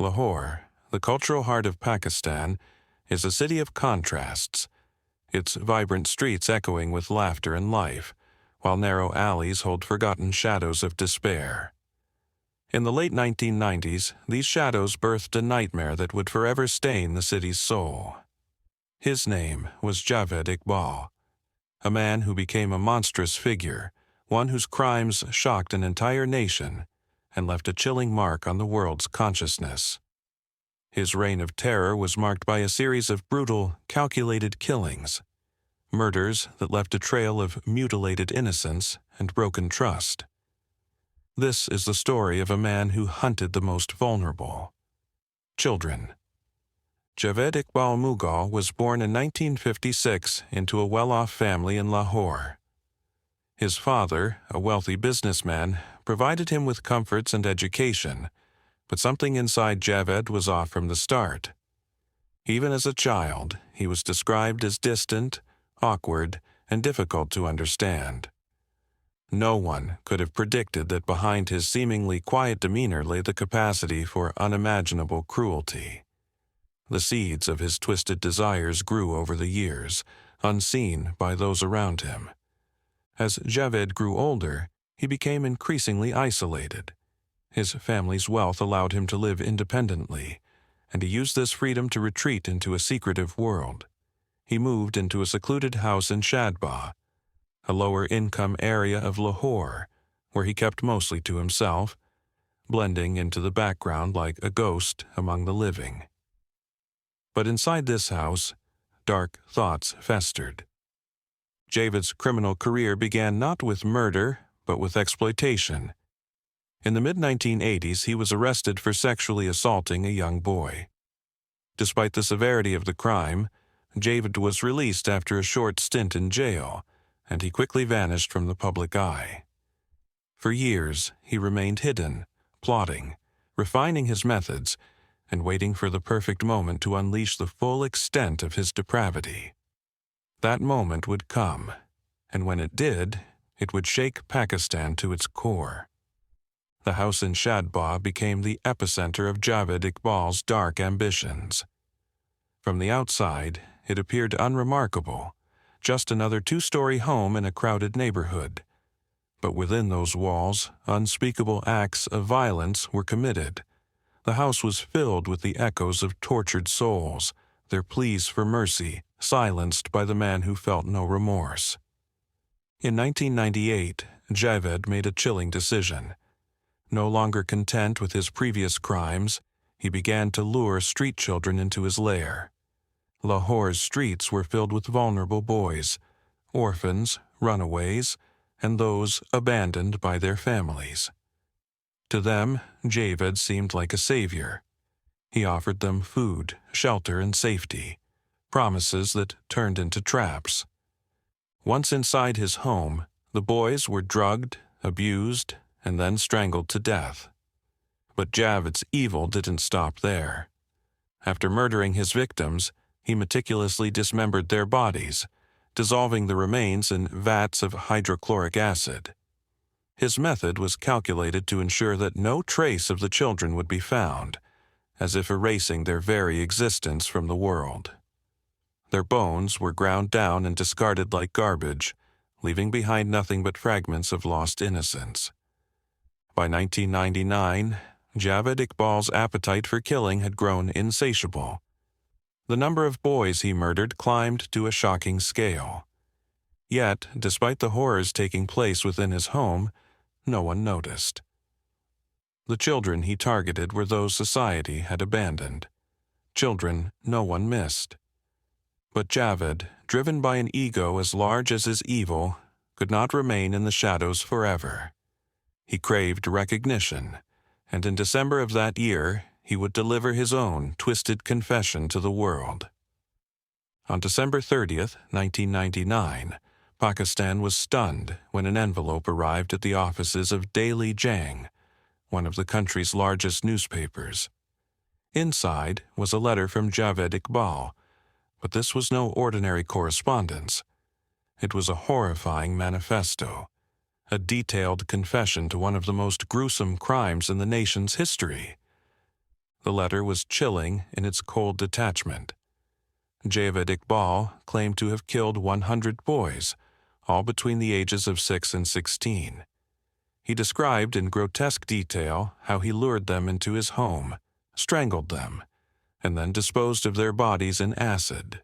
Lahore, the cultural heart of Pakistan, is a city of contrasts, its vibrant streets echoing with laughter and life, while narrow alleys hold forgotten shadows of despair. In the late 1990s, these shadows birthed a nightmare that would forever stain the city's soul. His name was Javed Iqbal, a man who became a monstrous figure, one whose crimes shocked an entire nation and left a chilling mark on the world's consciousness. His reign of terror was marked by a series of brutal, calculated killings, murders that left a trail of mutilated innocence and broken trust. This is the story of a man who hunted the most vulnerable: children. Javed Iqbal Mughal was born in 1956 into a well-off family in Lahore. His father, a wealthy businessman, provided him with comforts and education, but something inside Javed was off from the start. Even as a child, he was described as distant, awkward, and difficult to understand. No one could have predicted that behind his seemingly quiet demeanor lay the capacity for unimaginable cruelty. The seeds of his twisted desires grew over the years, unseen by those around him. As Javed grew older, he became increasingly isolated. His family's wealth allowed him to live independently, and he used this freedom to retreat into a secretive world. He moved into a secluded house in Shadbagh, a lower-income area of Lahore, where he kept mostly to himself, blending into the background like a ghost among the living. But inside this house, dark thoughts festered. Javed's criminal career began not with murder, but with exploitation. In the mid-1980s, he was arrested for sexually assaulting a young boy. Despite the severity of the crime, Javed was released after a short stint in jail, and he quickly vanished from the public eye. For years, he remained hidden, plotting, refining his methods, and waiting for the perfect moment to unleash the full extent of his depravity. That moment would come, and when it did, it would shake Pakistan to its core. The house in Shadbagh became the epicenter of Javed Iqbal's dark ambitions. From the outside, it appeared unremarkable, just another two-story home in a crowded neighborhood. But within those walls, unspeakable acts of violence were committed. The house was filled with the echoes of tortured souls, their pleas for mercy silenced by the man who felt no remorse. In 1998, Javed made a chilling decision. No longer content with his previous crimes, he began to lure street children into his lair. Lahore's streets were filled with vulnerable boys, orphans, runaways, and those abandoned by their families. To them, Javed seemed like a savior. He offered them food, shelter, and safety, promises that turned into traps. Once inside his home, the boys were drugged, abused, and then strangled to death. But Javed's evil didn't stop there. After murdering his victims, he meticulously dismembered their bodies, dissolving the remains in vats of hydrochloric acid. His method was calculated to ensure that no trace of the children would be found, as if erasing their very existence from the world. Their bones were ground down and discarded like garbage, leaving behind nothing but fragments of lost innocence. By 1999, Javed Iqbal's appetite for killing had grown insatiable. The number of boys he murdered climbed to a shocking scale. Yet, despite the horrors taking place within his home, no one noticed. The children he targeted were those society had abandoned, children no one missed. But Javed, driven by an ego as large as his evil, could not remain in the shadows forever. He craved recognition, and in December of that year, he would deliver his own twisted confession to the world. On December 30th, 1999, Pakistan was stunned when an envelope arrived at the offices of Daily Jang, one of the country's largest newspapers. Inside was a letter from Javed Iqbal, but this was no ordinary correspondence. It was a horrifying manifesto, a detailed confession to one of the most gruesome crimes in the nation's history. The letter was chilling in its cold detachment. Javed Iqbal claimed to have killed 100 boys, all between the ages of 6 and 16. He described in grotesque detail how he lured them into his home, strangled them, and then disposed of their bodies in acid.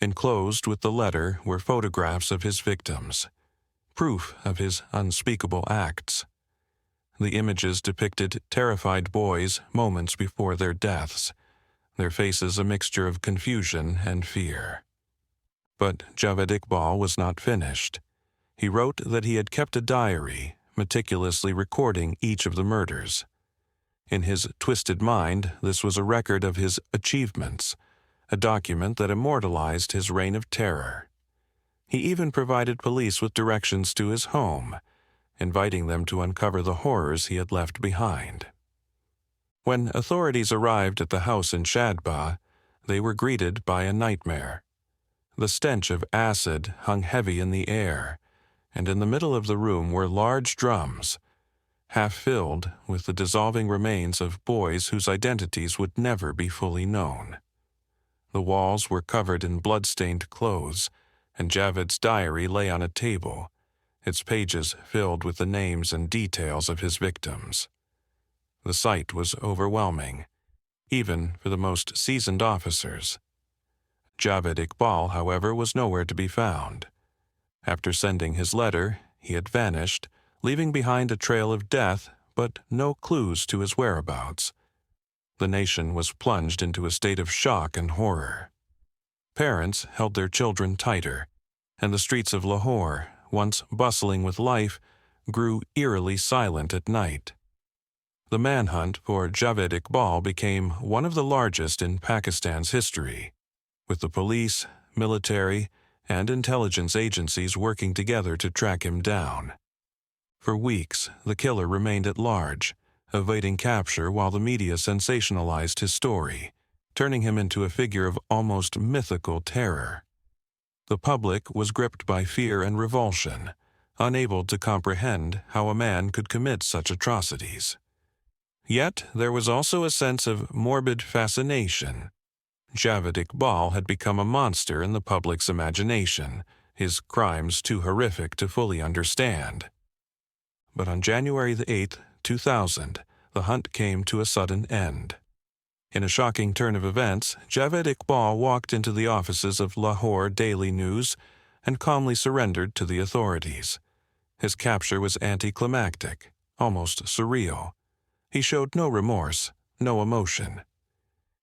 Enclosed with the letter were photographs of his victims, proof of his unspeakable acts. The images depicted terrified boys moments before their deaths, their faces a mixture of confusion and fear. But Javed Iqbal was not finished. He wrote that he had kept a diary, meticulously recording each of the murders. In his twisted mind, this was a record of his achievements, a document that immortalized his reign of terror. He even provided police with directions to his home, inviting them to uncover the horrors he had left behind. When authorities arrived at the house in Shadbagh, they were greeted by a nightmare. The stench of acid hung heavy in the air, and in the middle of the room were large drums, half filled with the dissolving remains of boys whose identities would never be fully known. The walls were covered in blood-stained clothes, and Javed's diary lay on a table, its pages filled with the names and details of his victims. The sight was overwhelming, even for the most seasoned officers. Javed Iqbal, however, was nowhere to be found. After sending his letter, he had vanished, leaving behind a trail of death, but no clues to his whereabouts. The nation was plunged into a state of shock and horror. Parents held their children tighter, and the streets of Lahore, once bustling with life, grew eerily silent at night. The manhunt for Javed Iqbal became one of the largest in Pakistan's history, with the police, military, and intelligence agencies working together to track him down. For weeks, the killer remained at large, evading capture while the media sensationalized his story, turning him into a figure of almost mythical terror. The public was gripped by fear and revulsion, unable to comprehend how a man could commit such atrocities. Yet there was also a sense of morbid fascination. Javed Iqbal had become a monster in the public's imagination, his crimes too horrific to fully understand. But on January the 8th, 2000, the hunt came to a sudden end. In a shocking turn of events, Javed Iqbal walked into the offices of Lahore Daily News and calmly surrendered to the authorities. His capture was anticlimactic, almost surreal. He showed no remorse, no emotion.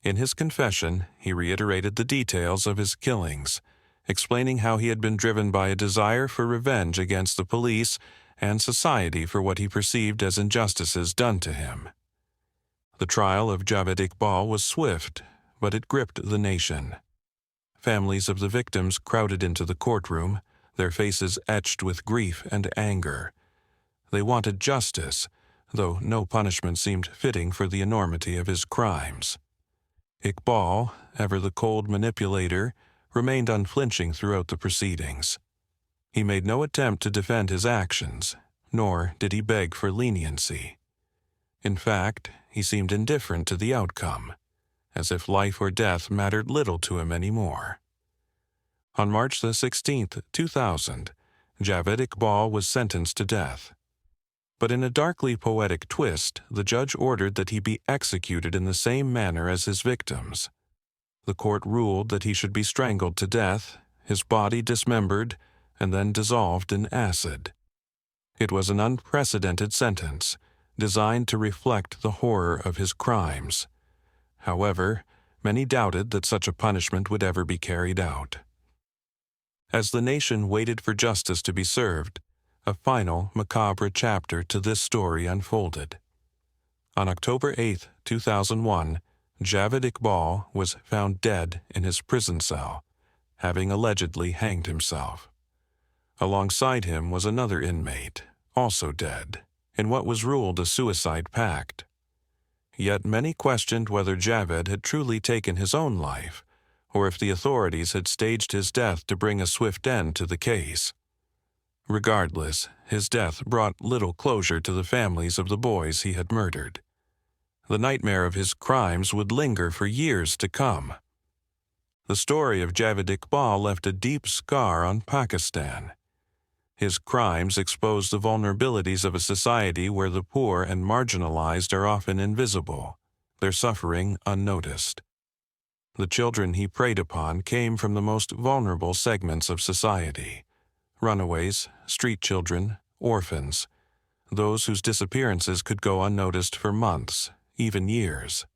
In his confession, he reiterated the details of his killings, explaining how he had been driven by a desire for revenge against the police and society for what he perceived as injustices done to him. The trial of Javed Iqbal was swift, but it gripped the nation. Families of the victims crowded into the courtroom, their faces etched with grief and anger. They wanted justice, though no punishment seemed fitting for the enormity of his crimes. Iqbal, ever the cold manipulator, remained unflinching throughout the proceedings. He made no attempt to defend his actions, nor did he beg for leniency. In fact, he seemed indifferent to the outcome, as if life or death mattered little to him anymore. On March the 16th, 2000, Javed Iqbal was sentenced to death. But in a darkly poetic twist, the judge ordered that he be executed in the same manner as his victims. The court ruled that he should be strangled to death, his body dismembered, and then dissolved in acid. It was an unprecedented sentence, designed to reflect the horror of his crimes. However, many doubted that such a punishment would ever be carried out. As the nation waited for justice to be served, a final macabre chapter to this story unfolded. On October 8, 2001, Javed Iqbal was found dead in his prison cell, having allegedly hanged himself. Alongside him was another inmate, also dead, in what was ruled a suicide pact. Yet many questioned whether Javed had truly taken his own life, or if the authorities had staged his death to bring a swift end to the case. Regardless, his death brought little closure to the families of the boys he had murdered. The nightmare of his crimes would linger for years to come. The story of Javed Iqbal left a deep scar on Pakistan. His crimes exposed the vulnerabilities of a society where the poor and marginalized are often invisible, their suffering unnoticed. The children he preyed upon came from the most vulnerable segments of society: runaways, street children, orphans, those whose disappearances could go unnoticed for months, even years.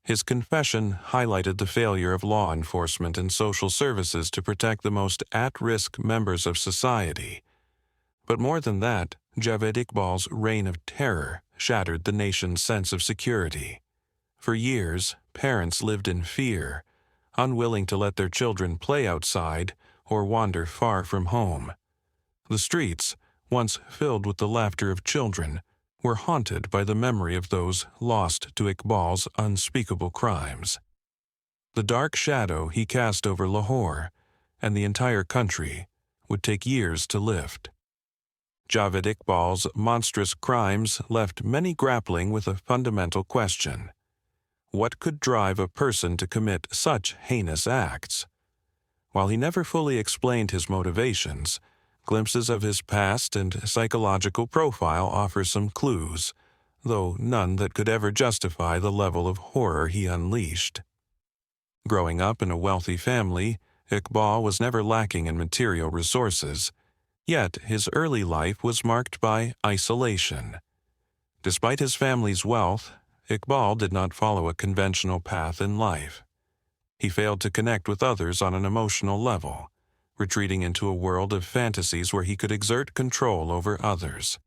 His confession highlighted the failure of law enforcement and social services to protect the most at-risk members of society. But more than that, Javed Iqbal's reign of terror shattered the nation's sense of security. For years, parents lived in fear, unwilling to let their children play outside or wander far from home. The streets, once filled with the laughter of children, were haunted by the memory of those lost to Iqbal's unspeakable crimes. The dark shadow he cast over Lahore and the entire country would take years to lift. Javed Iqbal's monstrous crimes left many grappling with a fundamental question: what could drive a person to commit such heinous acts? While he never fully explained his motivations, glimpses of his past and psychological profile offer some clues, though none that could ever justify the level of horror he unleashed. Growing up in a wealthy family, Iqbal was never lacking in material resources, yet his early life was marked by isolation. Despite his family's wealth, Iqbal did not follow a conventional path in life. He failed to connect with others on an emotional level, retreating into a world of fantasies where he could exert control over others.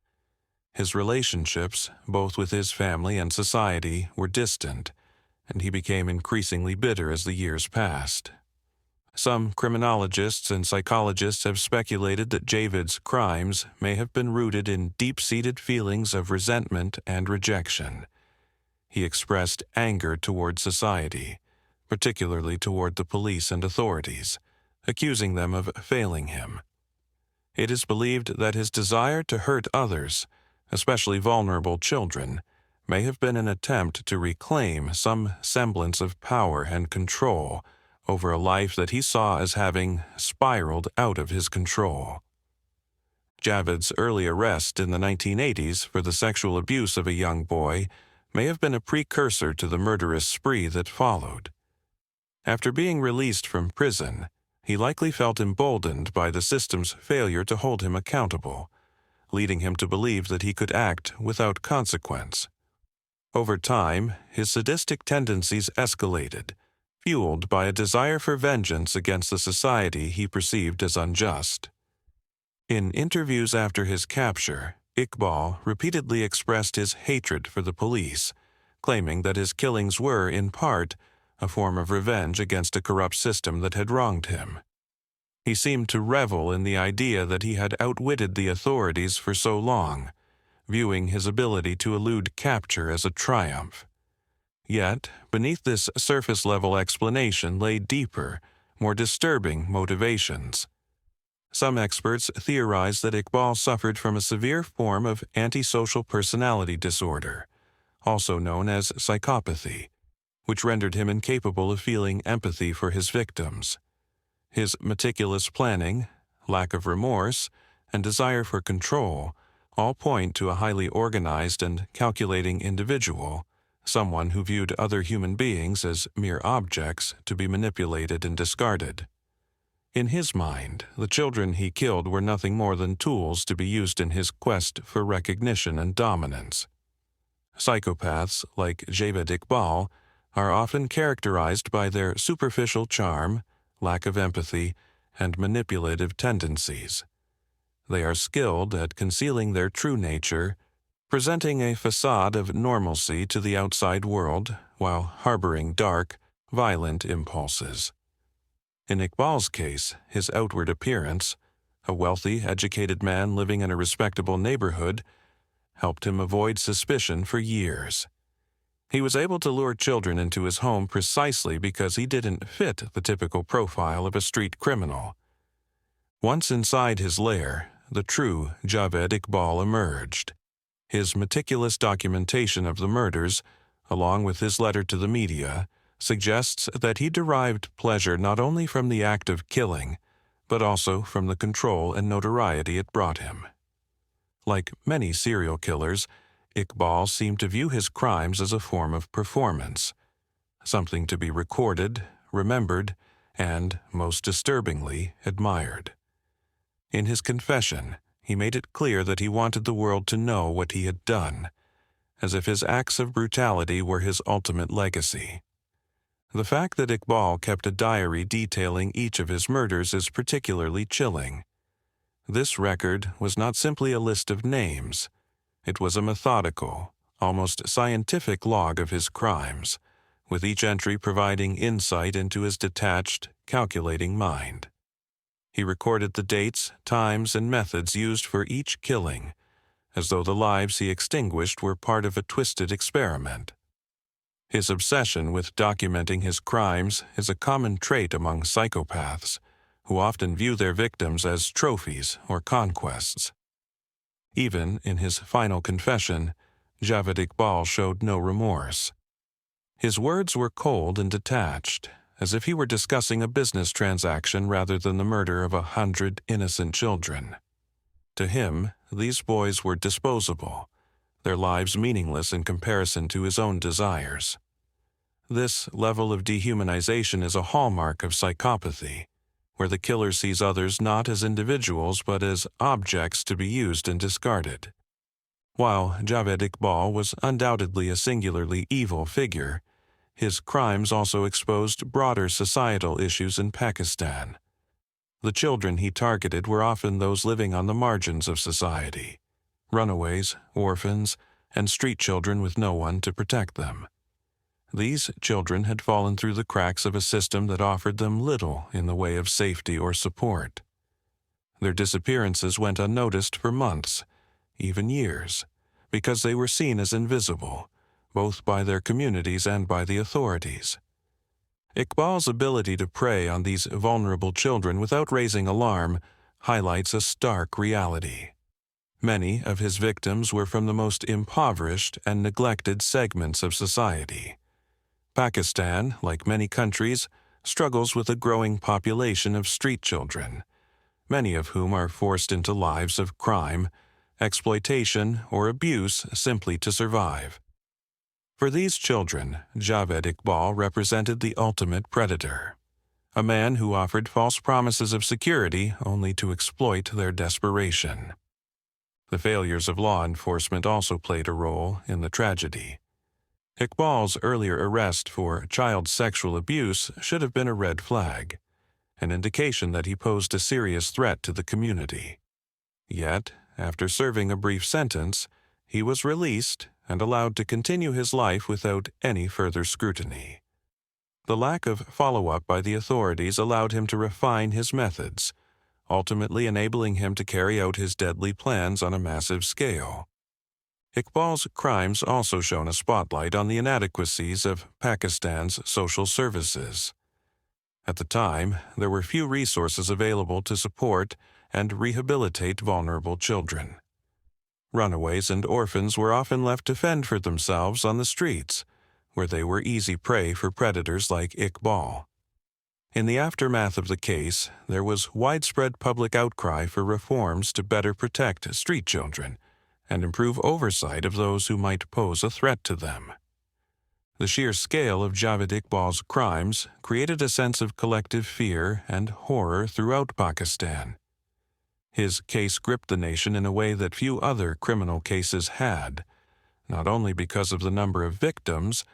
His relationships, both with his family and society, were distant, and he became increasingly bitter as the years passed. Some criminologists and psychologists have speculated that Javed's crimes may have been rooted in deep-seated feelings of resentment and rejection. He expressed anger toward society, particularly toward the police and authorities, accusing them of failing him. It is believed that his desire to hurt others, especially vulnerable children, may have been an attempt to reclaim some semblance of power and control over a life that he saw as having spiraled out of his control. Javed's early arrest in the 1980s for the sexual abuse of a young boy may have been a precursor to the murderous spree that followed. After being released from prison, he likely felt emboldened by the system's failure to hold him accountable, leading him to believe that he could act without consequence. Over time, his sadistic tendencies escalated, fueled by a desire for vengeance against the society he perceived as unjust. In interviews after his capture, Iqbal repeatedly expressed his hatred for the police, claiming that his killings were, in part, a form of revenge against a corrupt system that had wronged him. He seemed to revel in the idea that he had outwitted the authorities for so long, viewing his ability to elude capture as a triumph. Yet, beneath this surface-level explanation lay deeper, more disturbing motivations. Some experts theorize that Iqbal suffered from a severe form of antisocial personality disorder, also known as psychopathy, which rendered him incapable of feeling empathy for his victims. His meticulous planning, lack of remorse, and desire for control all point to a highly organized and calculating individual, someone who viewed other human beings as mere objects to be manipulated and discarded. In his mind, the children he killed were nothing more than tools to be used in his quest for recognition and dominance. Psychopaths, like Javed Iqbal, are often characterized by their superficial charm, lack of empathy, and manipulative tendencies. They are skilled at concealing their true nature, presenting a facade of normalcy to the outside world while harboring dark, violent impulses. In Iqbal's case, his outward appearance, a wealthy, educated man living in a respectable neighborhood, helped him avoid suspicion for years. He was able to lure children into his home precisely because he didn't fit the typical profile of a street criminal. Once inside his lair, the true Javed Iqbal emerged. His meticulous documentation of the murders, along with his letter to the media, suggests that he derived pleasure not only from the act of killing, but also from the control and notoriety it brought him. Like many serial killers, Iqbal seemed to view his crimes as a form of performance, something to be recorded, remembered, and, most disturbingly, admired. In his confession, he made it clear that he wanted the world to know what he had done, as if his acts of brutality were his ultimate legacy. The fact that Iqbal kept a diary detailing each of his murders is particularly chilling. This record was not simply a list of names. It was a methodical, almost scientific log of his crimes, with each entry providing insight into his detached, calculating mind. He recorded the dates, times, and methods used for each killing, as though the lives he extinguished were part of a twisted experiment. His obsession with documenting his crimes is a common trait among psychopaths, who often view their victims as trophies or conquests. Even in his final confession, Javed Iqbal showed no remorse. His words were cold and detached, as if he were discussing a business transaction rather than the murder of 100 innocent children. To him, these boys were disposable, their lives meaningless in comparison to his own desires. This level of dehumanization is a hallmark of psychopathy, where the killer sees others not as individuals but as objects to be used and discarded. While Javed Iqbal was undoubtedly a singularly evil figure, his crimes also exposed broader societal issues in Pakistan. The children he targeted were often those living on the margins of society: runaways, orphans, and street children with no one to protect them. These children had fallen through the cracks of a system that offered them little in the way of safety or support. Their disappearances went unnoticed for months, even years, because they were seen as invisible, both by their communities and by the authorities. Iqbal's ability to prey on these vulnerable children without raising alarm highlights a stark reality. Many of his victims were from the most impoverished and neglected segments of society. Pakistan, like many countries, struggles with a growing population of street children, many of whom are forced into lives of crime, exploitation, or abuse simply to survive. For these children, Javed Iqbal represented the ultimate predator, a man who offered false promises of security only to exploit their desperation. The failures of law enforcement also played a role in the tragedy. Iqbal's earlier arrest for child sexual abuse should have been a red flag, an indication that he posed a serious threat to the community. Yet, after serving a brief sentence, he was released and allowed to continue his life without any further scrutiny. The lack of follow-up by the authorities allowed him to refine his methods, ultimately enabling him to carry out his deadly plans on a massive scale. Iqbal's crimes also shone a spotlight on the inadequacies of Pakistan's social services. At the time, there were few resources available to support and rehabilitate vulnerable children. Runaways and orphans were often left to fend for themselves on the streets, where they were easy prey for predators like Iqbal. In the aftermath of the case, there was widespread public outcry for reforms to better protect street children and improve oversight of those who might pose a threat to them. The sheer scale of Javed Iqbal's crimes created a sense of collective fear and horror throughout Pakistan. His case gripped the nation in a way that few other criminal cases had, not only because of the number of victims,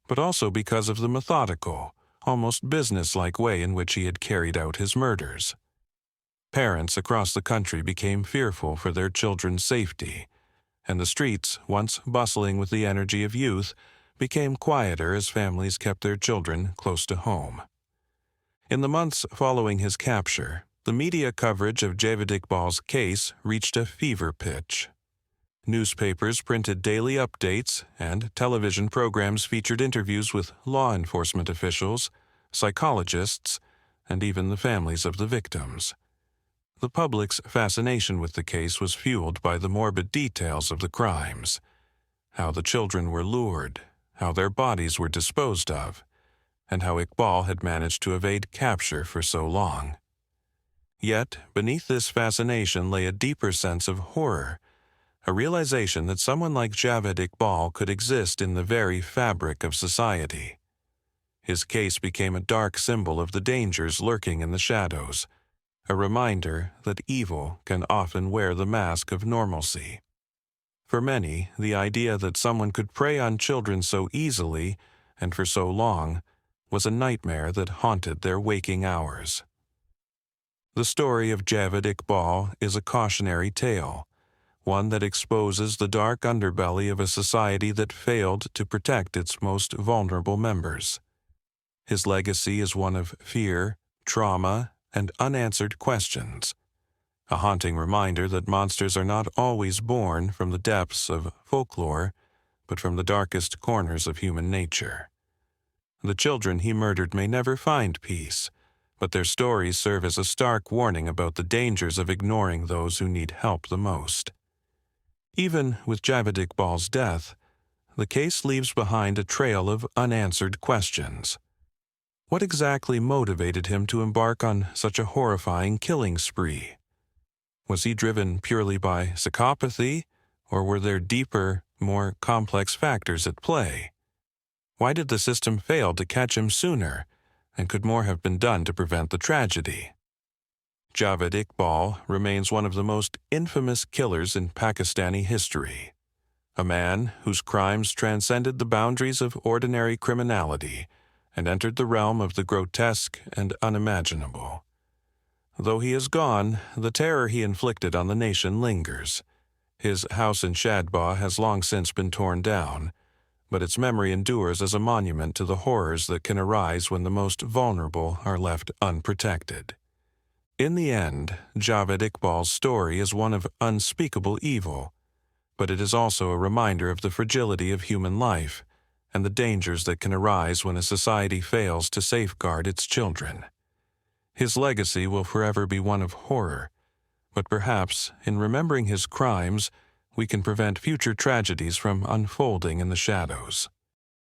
but also because of the methodical, almost business-like way in which he had carried out his murders. Parents across the country became fearful for their children's safety, and the streets, once bustling with the energy of youth, became quieter as families kept their children close to home. In the months following his capture, the media coverage of Javed Iqbal's case reached a fever pitch. Newspapers printed daily updates, and television programs featured interviews with law enforcement officials, psychologists, and even the families of the victims. The public's fascination with the case was fueled by the morbid details of the crimes: how the children were lured, how their bodies were disposed of, and how Iqbal had managed to evade capture for so long. Yet, beneath this fascination lay a deeper sense of horror, a realization that someone like Javed Iqbal could exist in the very fabric of society. His case became a dark symbol of the dangers lurking in the shadows, a reminder that evil can often wear the mask of normalcy. For many, the idea that someone could prey on children so easily and for so long was a nightmare that haunted their waking hours. The story of Javed Iqbal is a cautionary tale, one that exposes the dark underbelly of a society that failed to protect its most vulnerable members. His legacy is one of fear, trauma, and unanswered questions, a haunting reminder that monsters are not always born from the depths of folklore, but from the darkest corners of human nature. The children he murdered may never find peace, but their stories serve as a stark warning about the dangers of ignoring those who need help the most. Even with Javed Iqbal's death, the case leaves behind a trail of unanswered questions. What exactly motivated him to embark on such a horrifying killing spree? Was he driven purely by psychopathy, or were there deeper, more complex factors at play? Why did the system fail to catch him sooner, and could more have been done to prevent the tragedy? Javed Iqbal remains one of the most infamous killers in Pakistani history, a man whose crimes transcended the boundaries of ordinary criminality and entered the realm of the grotesque and unimaginable. Though he is gone, the terror he inflicted on the nation lingers. His house in Shadbagh has long since been torn down, but its memory endures as a monument to the horrors that can arise when the most vulnerable are left unprotected. In the end, Javed Iqbal's story is one of unspeakable evil, but it is also a reminder of the fragility of human life and the dangers that can arise when a society fails to safeguard its children. His legacy will forever be one of horror, but perhaps, in remembering his crimes, we can prevent future tragedies from unfolding in the shadows.